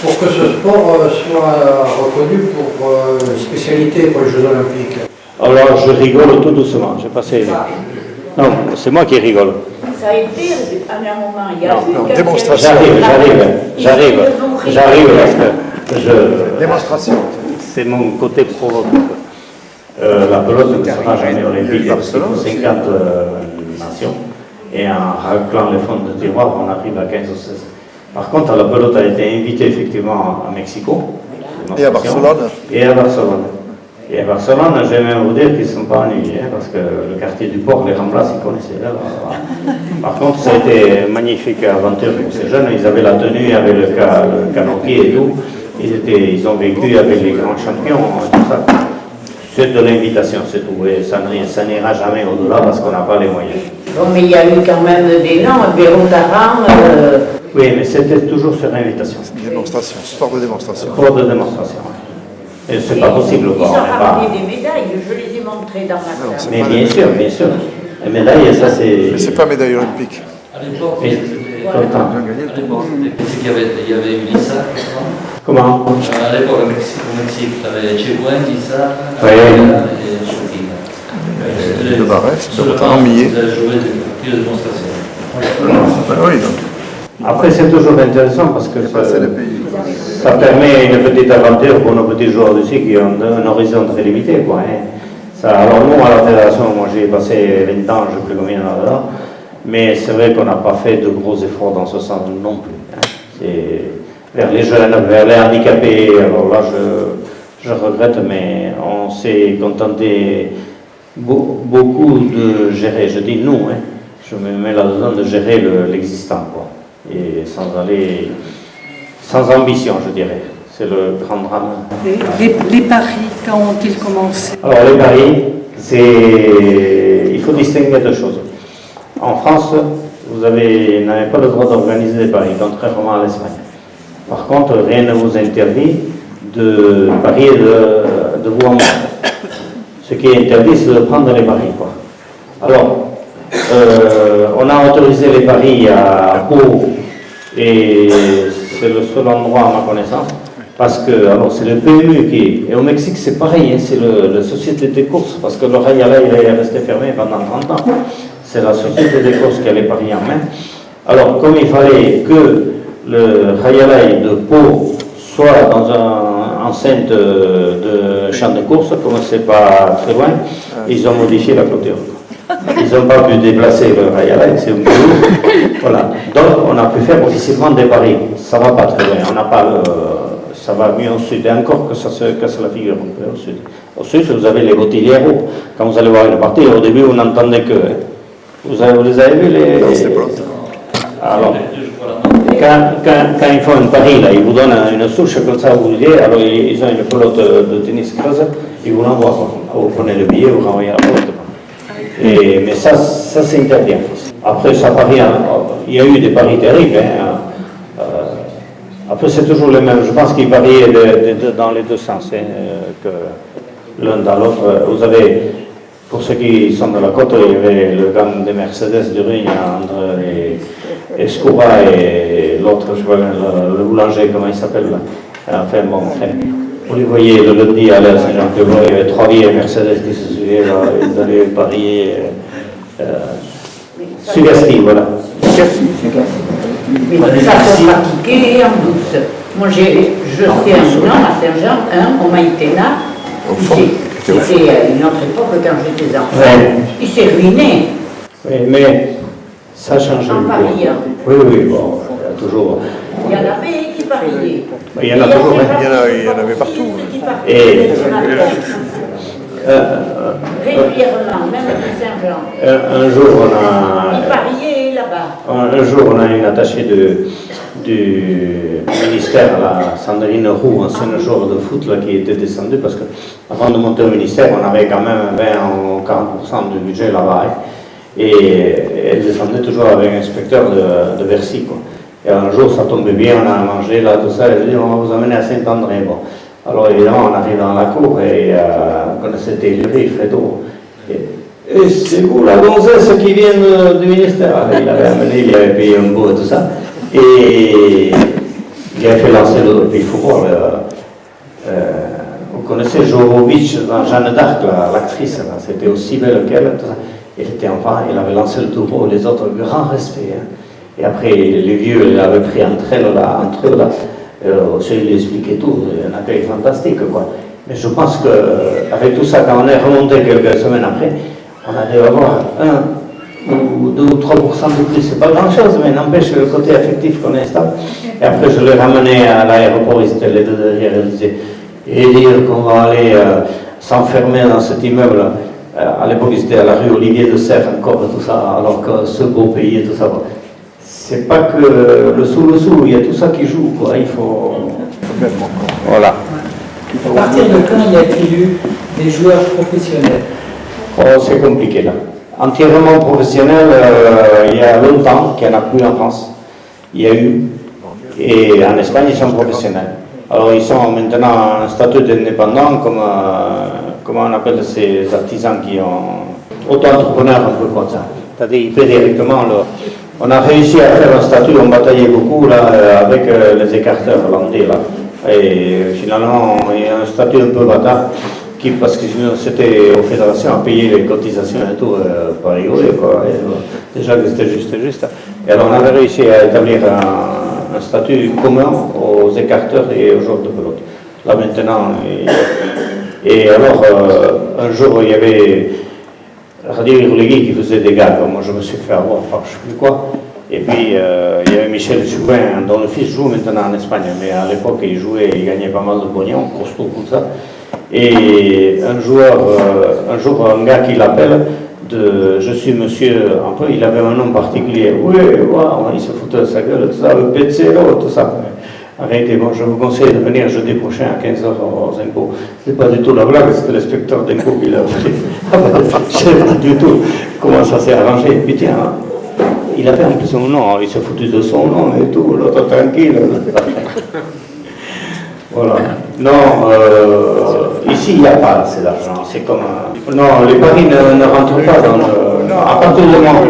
pour que ce sport soit reconnu pour une spécialité pour les Jeux Olympiques? Alors je rigole tout doucement, j'ai passé... Non, c'est moi qui rigole. Ça a été à un moment, il y a eu démonstration. J'arrive parce que Démonstration. c'est mon côté provocateur. La pelote ne sera jamais olympique parce qu'il faut 50 nations. Et en raclant les fonds de tiroir, on arrive à 15 ou 16. Par contre, la pelote a été invitée effectivement à Mexico. Et à Barcelone. Et à Barcelone. Et à Barcelone, j'aime même vous dire qu'ils ne sont pas ennuyés, parce que le quartier du port les remplace, ils connaissaient. Alors, voilà. Par contre, ça a été une magnifique aventure pour ces jeunes. Ils avaient la tenue avec le canopy et tout. Ils ont vécu avec les grands champions, tout ça. C'est de l'invitation, c'est tout. Et ça n'ira jamais au-delà parce qu'on n'a pas les moyens. Bon, mais il y a eu quand même des noms, Béraud d'Aran. Oui, mais c'était toujours sur invitation. Démonstration, sport de démonstration. Sport de démonstration. Et c'est pas possible. Ils ont ramené des médailles, je les ai montrées dans ma classe. Mais bien sûr, bien sûr. Les médailles, ça c'est... Mais c'est pas médaille olympique. À l'époque, Mais- c'était il y avait eu l'ISA. Comment? À l'époque, au Mexique, tu avais Checouen, l'ISA, Oui. et Choquina. De Barrette, de Rotterdam, Millet. Ils avaient joué des démonstrations. Ben oui, donc, Après, c'est toujours intéressant parce que c'est le pays. ça permet une petite aventure pour nos petits joueurs d'ici qui ont un horizon très limité, quoi, hein. Ça, alors nous, à la fédération, moi j'ai passé 20 ans, je ne sais plus combien là, mais c'est vrai qu'on n'a pas fait de gros efforts dans ce sens non plus, hein. C'est vers les jeunes, vers les handicapés, alors là je regrette, mais on s'est contenté beaucoup de gérer, je dis nous, hein, je me mets là-dedans de gérer l'existant, quoi, et sans ambition, je dirais. C'est le grand drame. Les paris, quand ont-ils commencé? Alors les paris, il faut distinguer deux choses. En France, vous n'avez pas le droit d'organiser des paris, contrairement à l'Espagne. Par contre, rien ne vous interdit de parier de vous en moi. Ce qui est interdit, c'est de prendre les paris, quoi. Alors, on a autorisé les paris à Pau, et c'est le seul endroit à ma connaissance, parce que, alors c'est le PMU qui est, et au Mexique c'est pareil, hein, c'est la société des courses, parce que le Rayala il est resté fermé pendant 30 ans, c'est la société des courses qui a les paris en main. Alors, comme il fallait que le Rayala de Pau soit dans un enceinte de champ de course, comme c'est pas très loin, ils ont modifié la clôture. Ils n'ont pas pu déplacer le Rayala, c'est un peu lourd. Voilà. Donc, on a pu faire officiellement des paris. Ça ne va pas très loin. On n'a pas ça va mieux au sud. Et encore que ça se casse la figure un peu au sud. Au sud, vous avez les bottiglieros. Quand vous allez voir une partie, au début, vous n'entendez que. Vous les avez vus les. Non, c'est pas. Alors, quand ils font un pari, là, ils vous donnent une souche comme ça, vous dites, alors ils ont une pelote de tennis creuse, ils vous l'envoient. Vous prenez le billet, vous renvoyez la pelote. Mais ça c'est interdit. Après, ça parie, il y a eu des paris terribles. Hein. Après, c'est toujours le même. Je pense qu'ils pariaient dans les deux sens, hein, que l'un dans l'autre. Vous avez, pour ceux qui sont de la côte, il y avait le gang des Mercedes du Rhin entre Escoura et l'autre, je vois le boulanger, comment il s'appelle là. Enfin, bon, vous les voyez le lundi à la Saint-Jean-Pierre, il y avait 3 vieilles Mercedes qui se suivaient, là, ils allaient parier. Suggestive, voilà. Mais ça faut pratiquer en douce. Moi, je sais un nom à Saint-Jean, au Maïtena, c'était une autre époque quand j'étais enfant. Ouais. Il s'est ruiné. Oui, mais ça change. En pariant. Oui, bon, il y a toujours. Il y en avait qui pariaient. Il y en a toujours, il y en avait partout. Et régulièrement, même à Saint-Jean. un jour, on a. Ils pariaient là-bas. Un jour, on a une attachée du ministère, la Sandrine Roux, ancienne joueur de foot, là, qui était descendue, parce qu'avant de monter au ministère, on avait quand même 20 ou 40% du budget là-bas. Hein, et elle descendait toujours avec un inspecteur de Bercy, quoi. Et un jour, ça tombait bien, on a mangé là, tout ça, et elle dit, on va vous amener à Saint-André. Bon. Alors évidemment, on arrive dans la cour, et on connaissait Téluré, Fredo. Et c'est vous, la gonzesse qui vient du ministère. Alors, il avait amené, il avait payé un beau et tout ça. Et il avait fait lancer le football. Vous connaissez Jorovic dans Jeanne d'Arc, l'actrice, c'était aussi belle qu'elle. Elle était enfant, elle avait lancé le taureau, les autres, grand respect. Hein. Et après, les vieux l'avaient pris entre eux, là. Il lui expliquait tout, un accueil fantastique, quoi. Mais je pense qu'avec tout ça, quand on est remonté quelques semaines après, on a dû avoir 1 ou 2 ou 3% de plus. C'est pas grand-chose, mais n'empêche le côté affectif qu'on installe. Et après, je l'ai ramené à l'aéroport, ils étaient les deux derrière, ils disaient, et dire qu'on va aller s'enfermer dans cet immeuble. À l'époque, ils étaient à la rue Olivier de Serres, encore tout ça, alors que ce beau pays et tout ça. C'est pas que le sou, il y a tout ça qui joue, quoi. Il faut. Voilà. À partir de quand y a-t-il eu des joueurs professionnels? Oh, c'est compliqué là. Entièrement professionnel, il y a longtemps qu'il n'y en a plus en France. Il y a eu. Et en Espagne, ils sont professionnels. Alors, ils sont maintenant en statut d'indépendant, comment on appelle ces artisans qui ont auto-entrepreneurs, un peu comme ça. C'est-à-dire, ils paient directement leur. On a réussi à faire un statut, on bataillait beaucoup là, avec les écarteurs hollandais. Là. Et finalement, il y a un statut un peu bâtard, parce que c'était aux fédérations à payer les cotisations et tout, pas rigoler, quoi. Et, déjà que c'était juste. Et alors on avait réussi à établir un statut commun aux écarteurs et aux joueurs de pelote. Là maintenant, et alors un jour il y avait Radio Irlegui qui faisait des gags, moi je me suis fait avoir par je ne sais plus quoi. Et puis il y avait Michel Joubin, dont le fils joue maintenant en Espagne, mais à l'époque il jouait, il gagnait pas mal de pognon, costaud comme ça. Et un jour un gars qui l'appelle, je suis monsieur, un peu, il avait un nom particulier, oui, wow, il se foutait de sa gueule, tout ça, le Petzelo, tout ça. Arrêtez, bon, je vous conseille de venir jeudi prochain à 15h aux impôts. C'est pas du tout la blague, c'était l'inspecteur d'impôts qui l'a fait. Je sais pas du tout comment ça s'est arrangé. Et puis tiens, il a fait un peu son nom, il s'est foutu de son nom et tout, l'autre tranquille. Voilà. Non, ici il n'y a pas assez d'argent, c'est comme non, les paris ne rentrent pas dans le. Non, à partir du moment.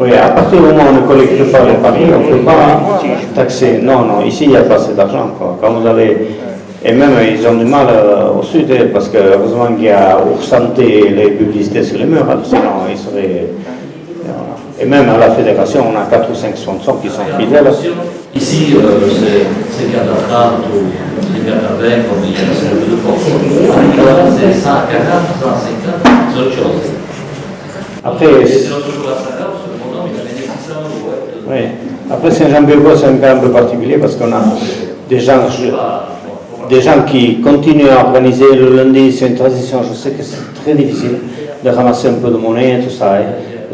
Oui, à partir du moment où on ne collecte pas les paris, on ne peut pas taxer. Non, ici il n'y a pas assez d'argent. Quand vous avez. Et même ils ont du mal au sud, parce que heureusement qu'il y a Oursanté les publicités sur les murs, sinon ils seraient. Voilà. Et même à la fédération, on a 4 ou 5 sponsors qui sont fidèles. Ici, c'est 4 à 30 ou c'est 4 à 20, comme il y a de force. C'est 140, 150, c'est autre chose. Après, c'est notre joueur à Saint-Jean, mon nom, il a gagné 600 euros. Oui. Après, Saint-Jean-Bégois, c'est un cas un peu particulier parce qu'on a des gens qui continuent à organiser le lundi, c'est une transition. Je sais que c'est très difficile de ramasser un peu de monnaie et tout ça.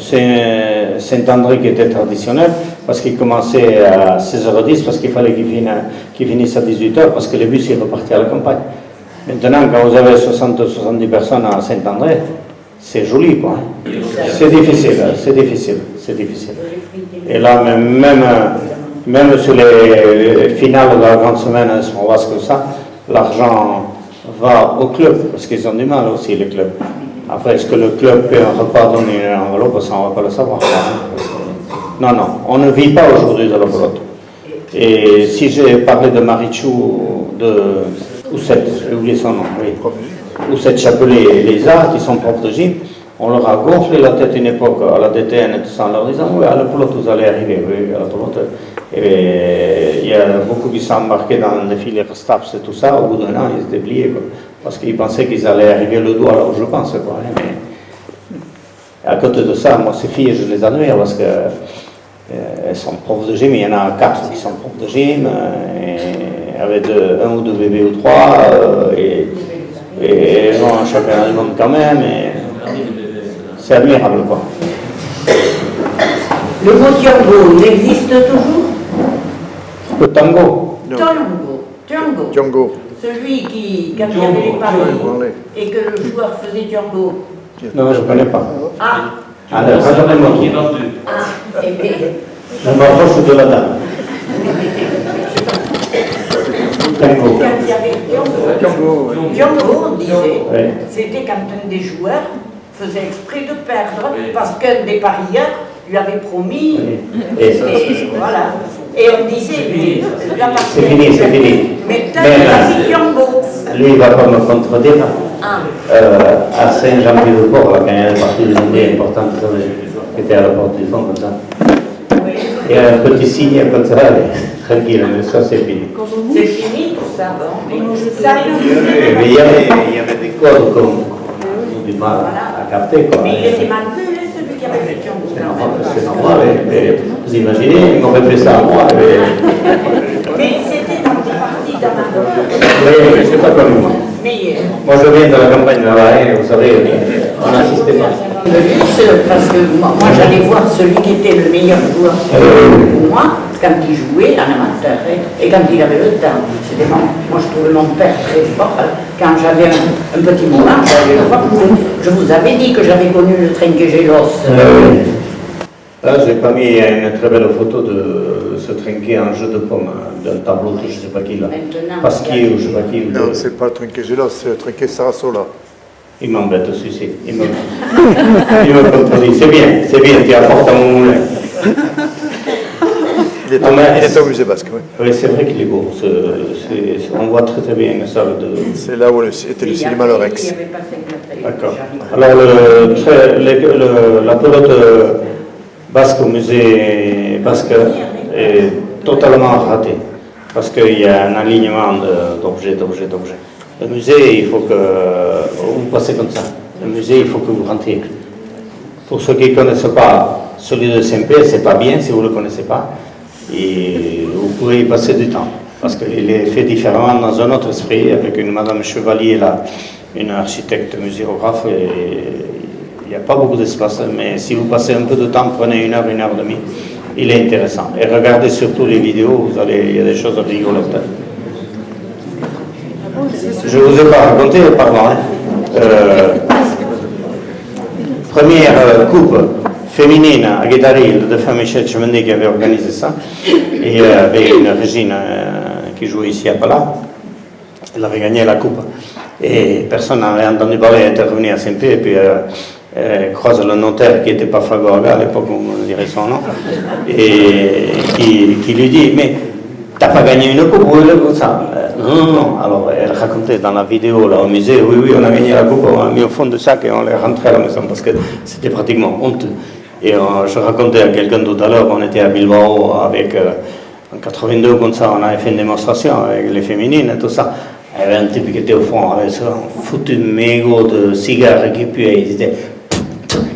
C'est Saint-André qui était traditionnel parce qu'il commençait à 16h10 parce qu'il fallait qu'il finisse à 18h parce que les bus ils repartaient à la campagne. Maintenant, quand vous avez 60-70 personnes à Saint-André, c'est joli, quoi. C'est difficile. Et là, même sur les finales de la grande semaine, on voit ce que ça, l'argent va au club, parce qu'ils ont du mal aussi, les clubs. Après, est-ce que le club peut un repas donner une enveloppe, ça, on ne va pas le savoir. Non, on ne vit pas aujourd'hui de la pelote. Et si j'ai parlé de Marichou, de Oussette, j'ai oublié son nom, oui. Oussette Chapelet et les arts qui sont profs de gym, on leur a gonflé la tête une époque à la DTN et tout ça en leur disant oui, à la pelote vous allez arriver, oui, à la pelote. Et il y a beaucoup qui sont embarqués dans des filières STAPS et tout ça, au bout d'un an ils étaient pliés, quoi, parce qu'ils pensaient qu'ils allaient arriver le doigt, alors je pense, quoi. Mais à côté de ça, moi ces filles je les admire parce que elles sont profs de gym, il y en a 4 qui sont profs de gym, et avec 1 ou 2 bébés ou 3, et bon, un championnat du monde quand même, et c'est admirable, quoi. Le mot Tiango, il existe toujours? Le tango. Tiango. Celui qui, quand il y avait les paris et que le joueur faisait Tiango. Non, je ne connais pas. Ah, non, c'est pas moi qui ai vendu. Et bien. Je m'approche de la dame. Tango. Quand il y avait Tiango, on disait, c'était quand un des joueurs faisait exprès de perdre parce qu'un des parieurs lui avait promis. Et voilà. Et on disait, la partie. C'est fini. Mais t'as dit Tiango. Lui, il ne va pas me contredire. À Saint-Jean-Pied-de-Port, quand il y a une partie de l'année importante qui était à la porte du fond, comme ça. Il y a un petit signe comme ça, tranquille, mais ça c'est fini. C'est fini tout ça, bon. Mais il y avait des codes qu'on a du mal à capter, quoi. Mais il était mal vu, celui qui avait fait Tiango. C'est normal, mais vous imaginez, il m'aurait fait ça à moi. Mais c'était dans des parties d'amateur. Oui, c'est pas comme moi. Mais, moi je viens de la campagne là-bas, vous savez, on n'assistait pas. Parce que moi j'allais voir celui qui était le meilleur joueur pour moi, quand il jouait en amateur, et quand il avait le temps. Moi je trouvais mon père très fort. Quand j'avais un petit moment, j'allais le voir. Je vous avais dit que j'avais connu le Trinquet-Gélos. Là, j'ai pas mis une très belle photo de ce trinquet en jeu de pommes, d'un tableau de je sais pas qui là. Pasquier ou je sais pas qui. Non, c'est pas le Trinquet-Gélos, c'est le Trinquet Sarasola. Il m'embête aussi, il me contredit. C'est bien, tu apportes à mon moulin. Il est au musée basque, oui. Oui, c'est vrai qu'il est beau. On voit très très bien ça. C'est là où était le cinéma Le Rex. D'accord. Alors, la pelote basque au musée basque est totalement ratée. Parce qu'il y a un alignement d'objets. Le musée, il faut que vous passez comme ça. Le musée, il faut que vous rentriez. Pour ceux qui ne connaissent pas, celui de Saint-Pé, c'est pas bien si vous ne le connaissez pas. Et vous pouvez y passer du temps. Parce qu'il est fait différemment dans un autre esprit, avec une Madame Chevalier, là, une architecte muséographe. Et il n'y a pas beaucoup d'espace, mais si vous passez un peu de temps, prenez 1 heure, 1 heure et demie, il est intéressant. Et regardez surtout les vidéos, il y a des choses rigolotes. Je ne vous ai pas raconté, pardon. Première coupe féminine à Guédaril de femme Michel Chemendet qui avait organisé ça. Et il y avait une Régine qui jouait ici à Pala. Elle avait gagné la coupe. Et personne n'avait entendu parler intervenir à Saint-Pé. Et puis croise le notaire qui n'était pas Fagoraga à l'époque, on dirait son nom. Et qui lui dit, mais t'as pas gagné une coupe, oui, comme ça. Non. Alors, elle racontait dans la vidéo là, au musée, oui, on a gagné la coupe, on l'a mis au fond de sac et on l'est rentré à la maison parce que c'était pratiquement honteux. Et je racontais à quelqu'un tout à l'heure, on était à Bilbao avec, en 82, comme ça, on avait fait une démonstration avec les féminines et tout ça. Il y avait un type qui était au fond avec ça, un foutu de mégot de cigares qui puait,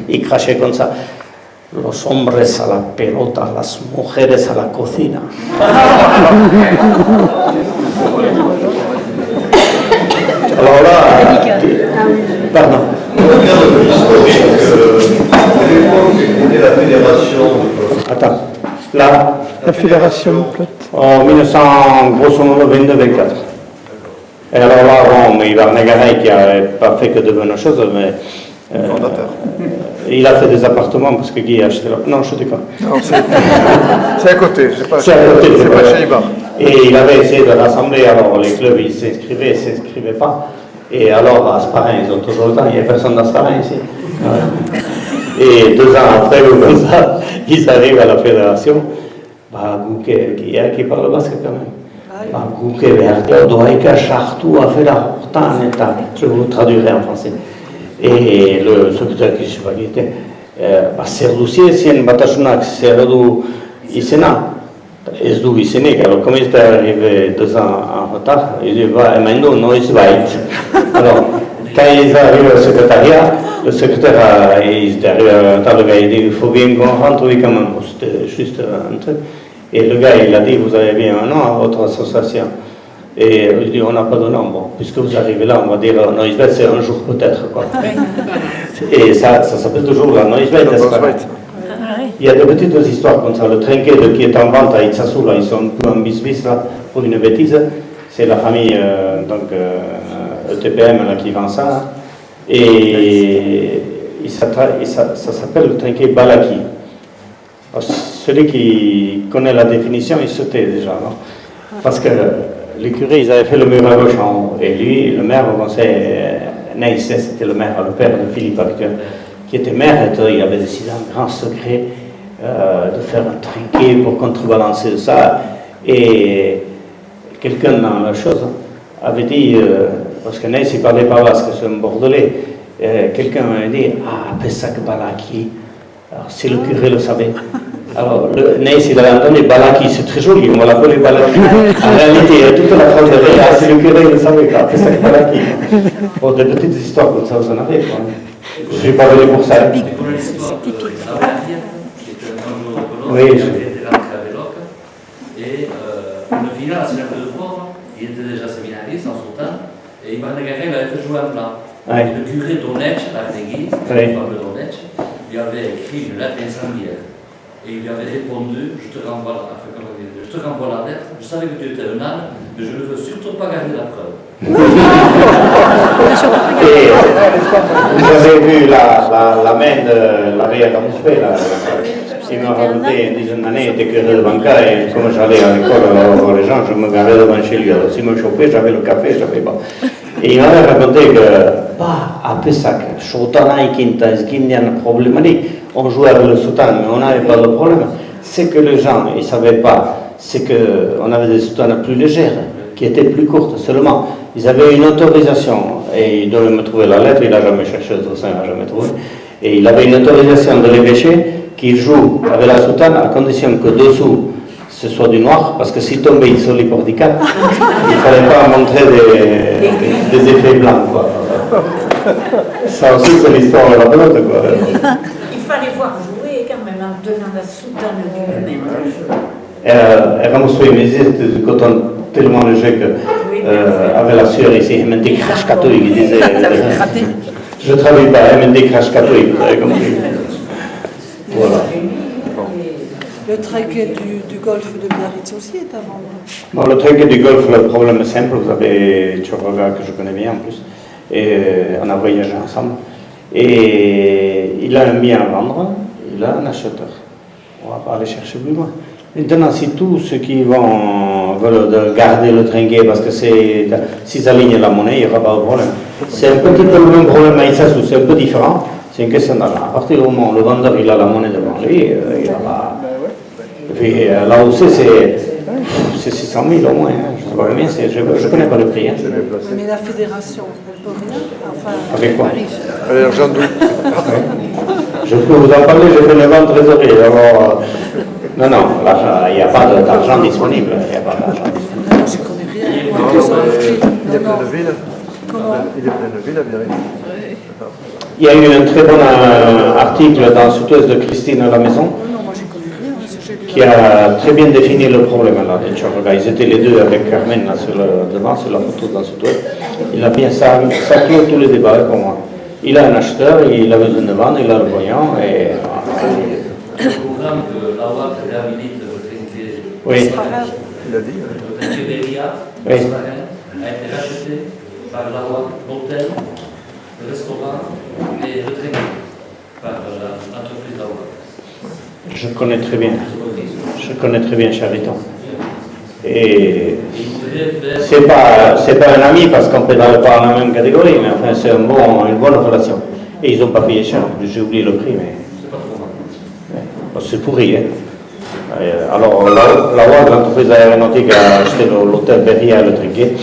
il crachait comme ça. Los hombres a la pelota, las mujeres a la cocina. Alors là, pardon. La fédération. Attends, là. La fédération. En 1900, grosso modo 22-24. Et alors là, bon, Ivar Negaray qui n'avait pas fait que de bonnes choses, mais. Il a fait des appartements parce que Guy a acheté là. Non, je déconne. Non, c'est à côté, c'est pas chez Ibar. Et il avait essayé de rassembler, alors les clubs ils s'inscrivaient pas. Et alors à Sparin, ils ont toujours le temps, il n'y a personne dans Sparin ici. Et 2 ans après, comme ça, ils arrivent à la fédération. Gouquet, qui parle basque quand même. Gouquet, Verga, Doaika, Chartou, a fait la Hortan, je vous traduirai en français. Et le secrétaire qui était Serducie, c'est une batachounak, Serdu Isena. Esdu Isenek, alors comme il était arrivé 2 ans en retard, il dit Emendo, no is right. Alors, quand ils arrivent au secrétariat, le secrétaire, il était arrivé en retard, le gars il dit il faut bien qu'on rentre, oui, quand même. C'était juste un truc. Et le gars il a dit vous avez bien un nom à votre association. Et il dit on n'a pas de nom, bon, puisque vous arrivez là, on va dire Noisbet, c'est un jour peut-être. Quoi. Et ça s'appelle toujours la Noisbet, n'est-ce pas? Il y a des petites histoires comme ça. Le trinquet qui est en vente à Itzassou, là, ils sont un peu en bis là, pour une bêtise. C'est la famille ETPM là, qui vend ça. Là. Et ça s'appelle le trinquet Balaki. Alors, celui qui connaît la définition, il se tait déjà. Non? Parce que les curés, ils avaient fait le mur à gauche en haut. Et lui, le maire au conseil, Naïsset, c'était le maire, le père de Philippe actuel, qui était maire, il avait décidé en grand secret de faire un trinquet pour contrebalancer ça. Et quelqu'un dans la chose avait dit, parce que Naïs, il parlait pas basque, c'est un bordelais, quelqu'un m'avait dit, Pesach Balaki. Alors, si le curé le savait. Alors, Naïs, il avait entendu Balaki, c'est très joli, on l'appelait Balaki. En réalité, toute la phrase de Réa, si le curé le savait, Pesach Balaki. Bon, des petites histoires comme ça, vous en avez, quoi. Je suis pas venu pour ça. Oui, j'étais rentré à Véloc et le final, c'est un peu de pauvre, il était déjà séminariste en son temps, Et Ivan Garin avait fait jouer un plan. Ouais. Et le curé Donetsk, à l'église, Ouais. le fameux Donetsk, lui avait écrit une lettre incendiaire. Et il lui avait répondu, je te renvoie la lettre, je savais que tu étais un âne, mais je ne veux surtout pas garder la preuve. Et vous avez vu la main de l'arrière-grand-père, là. Il m'a raconté une dizaine d'années, il était curé de banca, et comme j'allais à l'école voir les gens, je me garais devant chez lui. Alors s'il me chauffait, j'avais le café, j'avais pas. Et il m'avait raconté que, à Pessac, Choutana et Quinta, ce qu'il y a un problème, on jouait avec le soutane, mais on n'avait pas de problème. C'est que les gens, ils ne savaient pas, c'est qu'on avait des soutanes plus légères, qui étaient plus courtes seulement. Ils avaient une autorisation, et il devait me trouver la lettre, il n'a jamais cherché, tout ça, il n'a jamais trouvé. Et il avait une autorisation de l'évêché qui joue avec la soutane à condition que dessous ce soit du noir, parce que s'il tombait sur les porticates, il ne fallait pas montrer des effets blancs, quoi. Ça aussi, c'est l'histoire de la pelote, quoi. Il fallait voir jouer quand même en tenant la soutane du même. Éramos féministes du coton tellement léger que, avec la sueur ici, il m'a dit crash catholique, il disait. Je ne travaille pas, il m'a dit crash catholique, vous avez compris. Voilà. Le trinquet du golfe de Biarritz aussi est à vendre. Bon, le trinquet du golfe, le problème est simple, vous avez Tchorga que je connais bien en plus, et on a voyagé ensemble, et il a un bien à vendre, il a un acheteur. On ne va pas aller chercher plus loin. Maintenant, si tous ceux qui veulent garder le trinquet parce que s'ils alignent la monnaie, il n'y aura pas de problème. C'est un petit peu le même problème à Issasou, c'est un peu différent, c'est une question d'argent. À partir du moment où le vendeur il a la monnaie devant lui, il aura. Et puis là où c'est 600 000 au moins, hein. Je ne sais pas bien, je ne connais pas le prix. Hein. Mais la fédération, elle peut rien. Enfin, avec quoi? Allez, l'argent d'où? Je peux vous en parler, j'ai fait 9 ans de trésorerie. Alors, non, il n'y a pas d'argent disponible. Il n'y a pas d'argent disponible. Non, je ne connais rien. Non, il est plein de villes. Comment? Il est plein de villes à Biarritz. Il y a eu un très bon article dans Souteuse de Christine à la maison. Non, moi je ne connais rien. Qui a très bien défini le problème là, des Tchorga. Ils étaient les deux avec Carmen là, devant, sur la photo dans ce toit. Il a bien ça clôt tous les débats pour moi. Il a un acheteur, il a besoin de vendre, il a le voyant et. Le programme que la loi réhabilite le trinquet. Oui. Il a dit. Le trinquet Béria, Oui. a été racheté par la loi, l'hôtel, le restaurant et le trinquet par l'entreprise la loi. Je connais très bien. Je connais très bien Chariton. Et c'est pas un ami parce qu'on ne pédale pas dans la même catégorie, mais enfin c'est une bonne relation. Et ils n'ont pas payé cher, j'ai oublié le prix, mais. C'est pourri, hein. Alors la loi de l'entreprise aéronautique a acheté l'hôtel Berria le Trinquet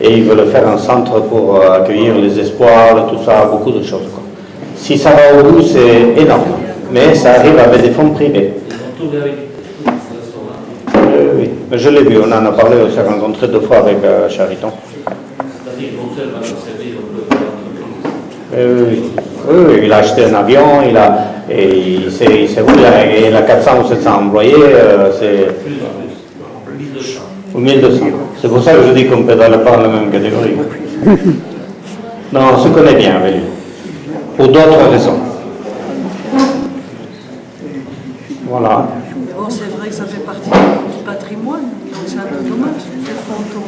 et ils veulent faire un centre pour accueillir les espoirs, tout ça, beaucoup de choses, quoi. Si ça va au bout, c'est énorme. Mais ça arrive avec des fonds privés. Oui, mais je l'ai vu, on en a parlé, on s'est rencontré 2 fois avec Chariton. Oui, il a acheté un avion, il s'est roulé, il a 400 ou 700 employés, c'est. Ou 1200. C'est pour ça que je dis qu'on ne pédale pas dans la même catégorie. Non, on se connaît bien avec lui. Pour d'autres raisons. Voilà. Bon, c'est vrai que ça fait partie du patrimoine, donc c'est un peu dommage, ces frontons.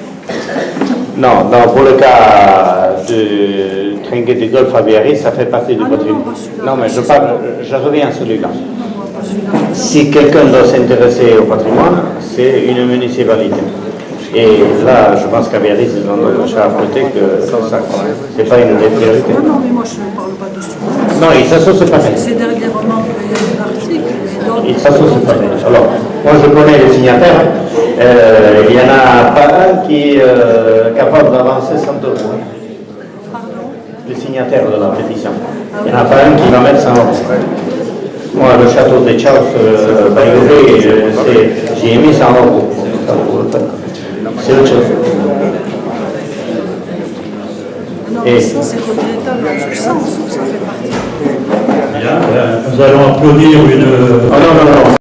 Non, pour le cas du trinquet du golfe à Biarritz, ça fait partie du patrimoine. Non, mais je reviens à celui-là. Si quelqu'un doit s'intéresser au patrimoine, c'est une municipalité. Et là, je pense qu'à Biarritz, ils ont déjà apporté que ça, c'est pas une des priorités. Non, mais moi je ne parle pas de ça. Non, il s'associe pas. C'est dernièrement qu'il y a eu un article. Il s'associe pas. Alors, moi je connais les signataires. Il n'y en a pas un qui est capable d'avancer 100 euros. Pardon? Les signataires de la pétition. Il n'y en a pas un qui va mettre 100 euros. Moi, le château de Charles, j'ai mis 100 euros. C'est autre chose. Non, mais ça c'est regrettable dans ce sens, ça fait partie. Bien, nous allons applaudir une. Oh non.